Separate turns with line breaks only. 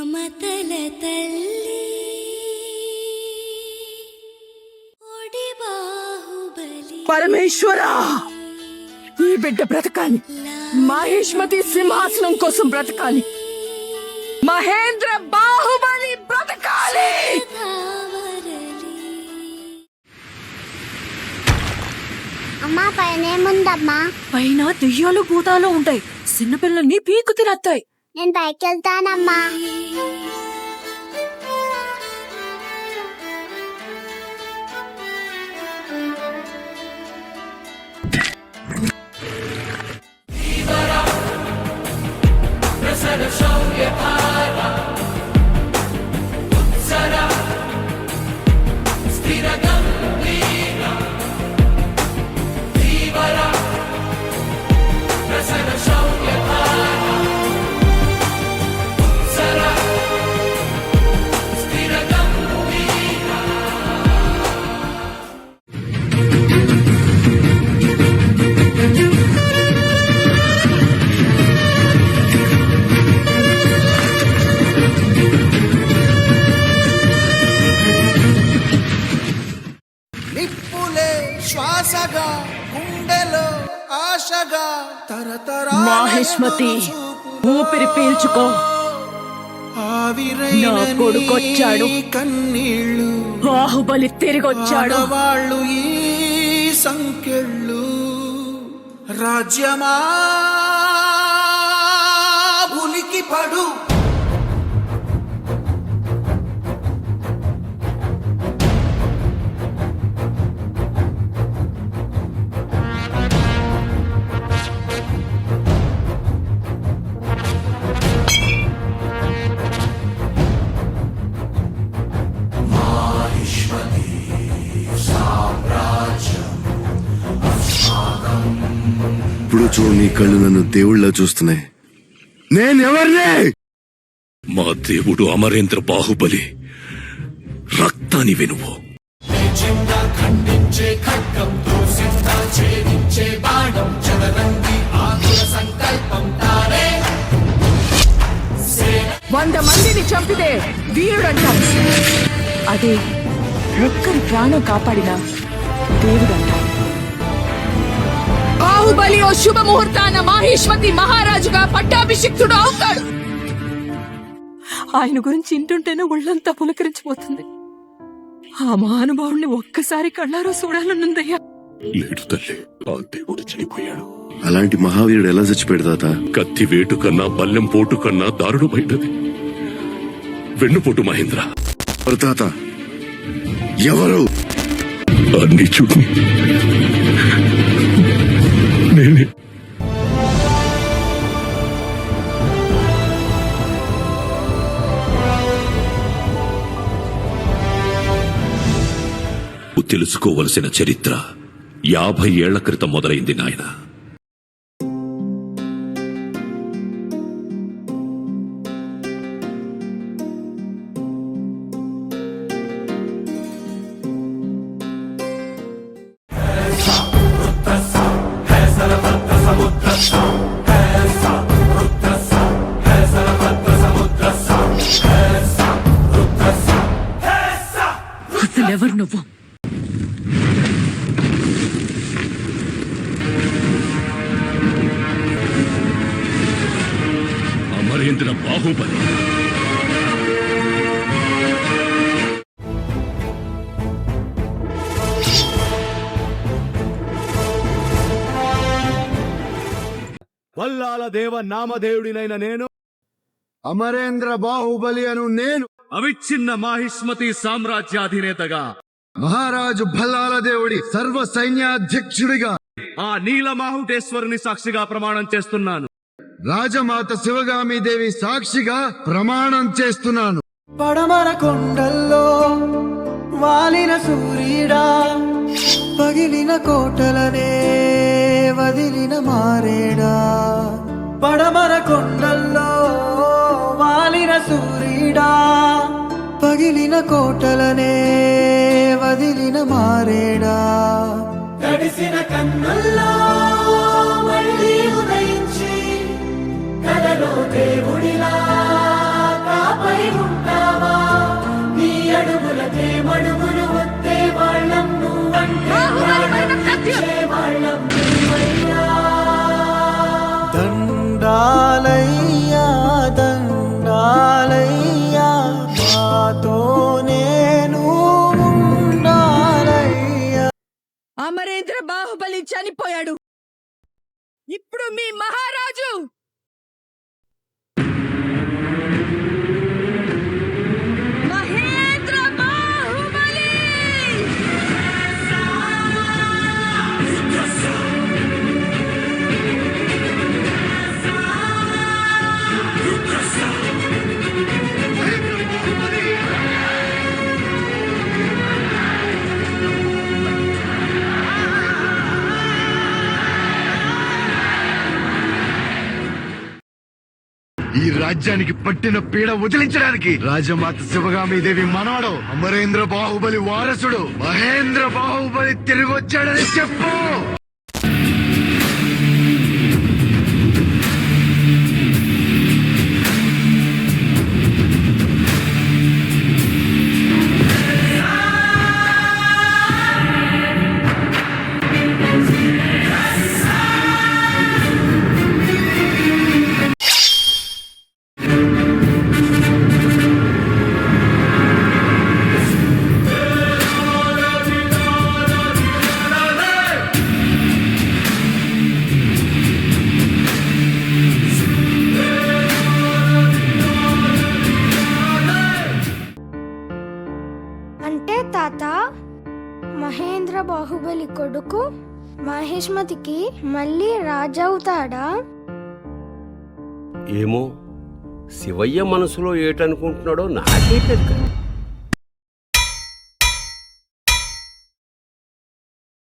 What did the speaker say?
మమతల తల్లి ఓడి బాహుబలి
పరమేశ్వరా, ఈ బిడ్డ బ్రతకాలి. మహిష్మతి సింహాసనం కోసం బ్రతకాలి. మహేంద్ర బాహుబలి బ్రతకాలి.
అమ్మా పైన ఏముందమ్మా?
పైన దెయ్యాలు భూతాలు ఉంటాయి. చిన్నపిల్లల్ని పీకు తినత్తాయి.
నేను పైకి వెళ్తానమ్మా.
శ్వాసగా గుండెలో ఆశగా
మహిష్మతి, ఊపిరి పీల్చుకో. నా కొడుకొచ్చాడు.
కన్నీళ్ళు
బాహుబలి తిరిగొచ్చాడు.
వాళ్ళు ఈ సంకెళ్ళు రాజ్యమా ఉనికి పడు.
ఇప్పుడు చూడు, నీ కళ్ళు నన్ను దేవుళ్ళ చూస్తున్నాయి. నేనెవర్నే?
మా దేవుడు అమరేంద్ర బాహుబలి, రక్తాని వెనువు. ఖండించే ఖడ్గంతో సిద్ధ ఛేదించే బాణం చదరంగి ఆకుల సంకల్పం తానే.
100 మందిని చంపితే వీరుడంటాం. అదే ఒక్కరి ప్రాణం కాపాడిన దేవుడంటాం. బాహుబలి ఓ శుభముహూర్తాన మహిష్మతి మహారాజుగా పట్టాభిషిక్తుడు అవుతాడు. ఆయన గురించి ఇంటుంటేనే ఒళ్ళంతా పులకరించిపోతుంది. ఆ మహానుభావుణ్ణి ఒక్కసారి కళ్ళారో చూడాలనుందయ్యా.
లేడు తల్లి, ఆ దేవుడు చనిపోయాడు.
అలాంటి మహావీరుడు ఎలా చచ్చిపోయాడు తాత?
కత్తి వేటు కన్నా బల్లెం పోటు కన్నా దారుణమైనది వెన్నుపోటు మహేంద్ర.
తాత ఎవరు?
అన్ని చూడు, నేనే. తెలుసుకోవలసిన చరిత్ర 50 ఏళ్ల క్రితం మొదలైంది నాయన.
అసలెవరు నువ్వు?
అమరేంద్ర బాహుబలి.
వల్లాల దేవ నామదేవుడినైన నేను,
అమరేంద్ర బాహుబలి అను నేను,
అవిచ్ఛిన్న మాహిష్మతి సామ్రాజ్యాధినేతగా,
మహారాజు భల్లాల దేవుడి సర్వ సైన్యాధ్యక్షుడిగా,
ఆ నీలమాహుటేశ్వరుని సాక్షిగా ప్రమాణం చేస్తున్నాను.
రాజమాత శివగామి దేవి సాక్షిగా ప్రమాణం చేస్తున్నాను.
పడమర కొండల్లో వాలిన సూర్యుడా, పగిలిన కోటలనే వదిలిన మారేడా. పడమర కొండల్లో వాలిన సూర్యుడా, పగిలిన కోటలనే వదిలిన మారేడా. తడిసిన కన్నుల్లో మళ్ళీ ఉదయించి కలలో దేవుడిలా కాపై
రాజ్యానికి పట్టిన పీడ వదిలించడానికి రాజమాత శివగామీదేవి మనవడు అమరేంద్ర బాహుబలి వారసుడు మహేంద్ర బాహుబలి తిరిగి వచ్చాడని చెప్పు.
అంటే తాత మహేంద్ర బాహుబలి కొడుకు మహేష్మతికి మళ్ళీ రాజవుతాడా?
ఏమో శివయ్య మనసులో ఏటనుకుంటున్నాడో నాకే తెలియదు.